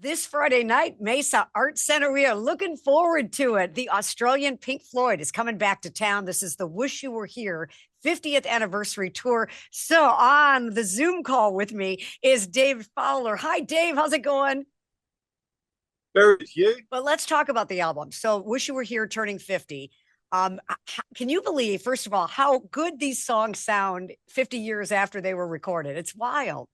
This Friday night, Mesa Arts Center. We are looking forward to it. The Australian Pink Floyd is coming back to town. This is the Wish You Were Here 50th anniversary tour. So on the Zoom call with me is Dave Fowler. Hi, Dave. How's it going? Very you. Well, let's talk about the album. So Wish You Were Here turning 50. Can you believe, first of all, how good these songs sound 50 years after they were recorded? It's wild.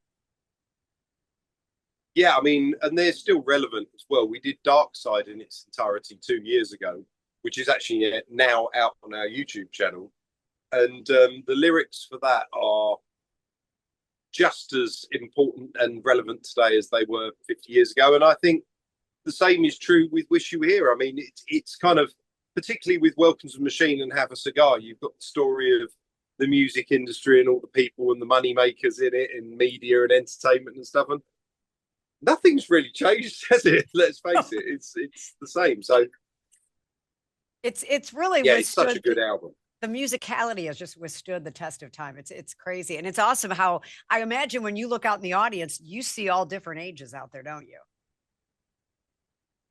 Yeah, I mean, and they're still relevant as well. We did Dark Side in its entirety 2 years ago, which is actually now out on our YouTube channel. And the lyrics for that are just as important and relevant today as they were 50 years ago. And I think the same is true with Wish You Were Here. I mean, it's kind of, particularly with Welcome to the Machine and Have a Cigar, you've got the story of the music industry and all the people and the money makers in it and media and entertainment and stuff. And nothing's really changed, has it? Let's face it, it's the same. So it's really it's such a good album. The musicality has just withstood the test of time. It's crazy, and it's awesome how I imagine when you look out in the audience, you see all different ages out there, don't you?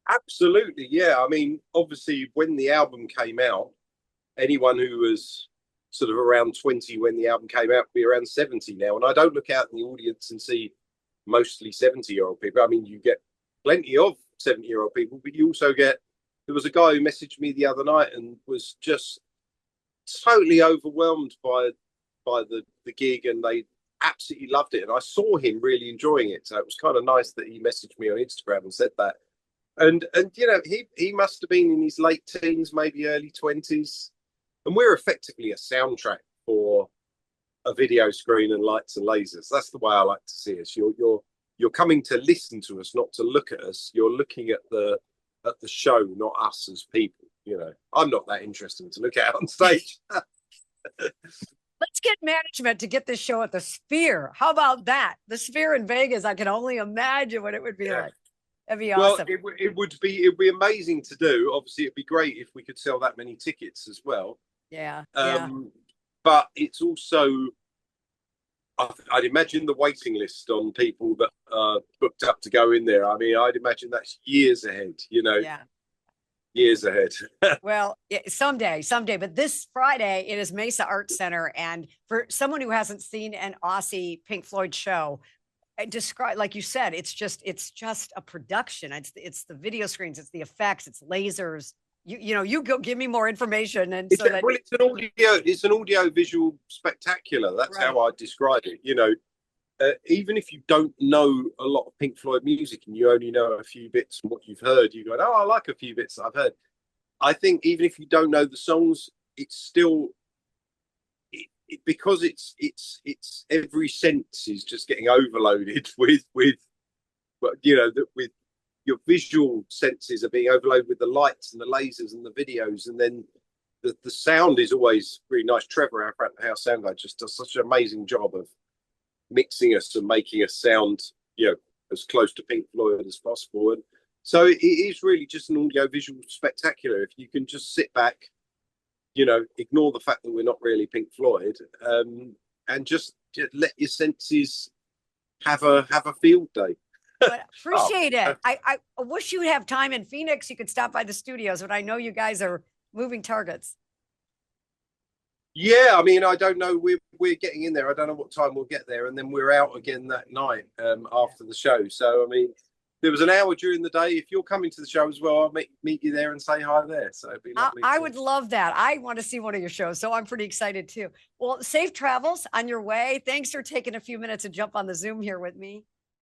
Absolutely, yeah. I mean, obviously, when the album came out, anyone who was sort of around 20 when the album came out would be around 70 now. And I don't look out in the audience and see mostly 70-year-old people. I mean, you get plenty of 70-year-old people, but you also get, there was a guy who messaged me the other night and was just totally overwhelmed by the gig, and they absolutely loved it. And I saw him really enjoying it. So it was kind of nice that he messaged me on Instagram and said that. And you know, he must have been in his late teens, maybe early 20s. And we're effectively a soundtrack for a video screen and lights and lasers. That's the way I like to see us. You're coming to listen to us, not to look at us. You're looking at the show, not us as people. You know, I'm not that interesting to look at on stage. Let's get management to get this show at the Sphere. How about that? The Sphere in Vegas. I can only imagine what it would be like. That'd be awesome. Well, it'd be amazing to do. Obviously, it'd be great if we could sell that many tickets as well. Yeah. But it's also, I'd imagine the waiting list on people that are booked up to go in there. I mean, I'd imagine that's years ahead, you know. Yeah. Years ahead. Well, someday. But this Friday, it is Mesa Arts Center. And for someone who hasn't seen an Aussie Pink Floyd show, describe, like you said, it's just a production. It's the video screens, it's the effects, it's lasers. You go give me more information. And it's an audio visual spectacular. That's right. How I describe it. You know, even if you don't know a lot of Pink Floyd music and you only know a few bits from what you've heard, you go, oh, I like a few bits that I've heard. I think even if you don't know the songs, it's still because it's every sense is just getting overloaded with you know, with your visual senses are being overloaded with the lights and the lasers and the videos, and then the sound is always really nice. Trevor, our front of house sound guy, just does such an amazing job of mixing us and making us sound, you know, as close to Pink Floyd as possible. And so it is really just an audio visual spectacular. If you can just sit back, you know, ignore the fact that we're not really Pink Floyd, and just let your senses have a field day. But appreciate it. I wish you would have time in Phoenix. You could stop by the studios, but I know you guys are moving targets. Yeah, I mean, I don't know. We're getting in there. I don't know what time we'll get there, and then we're out again that night after the show. So, I mean, there was an hour during the day. If you're coming to the show as well, I'll meet you there and say hi there. So it'd be lovely. I would love that. I want to see one of your shows, so I'm pretty excited too. Well, safe travels on your way. Thanks for taking a few minutes to jump on the Zoom here with me.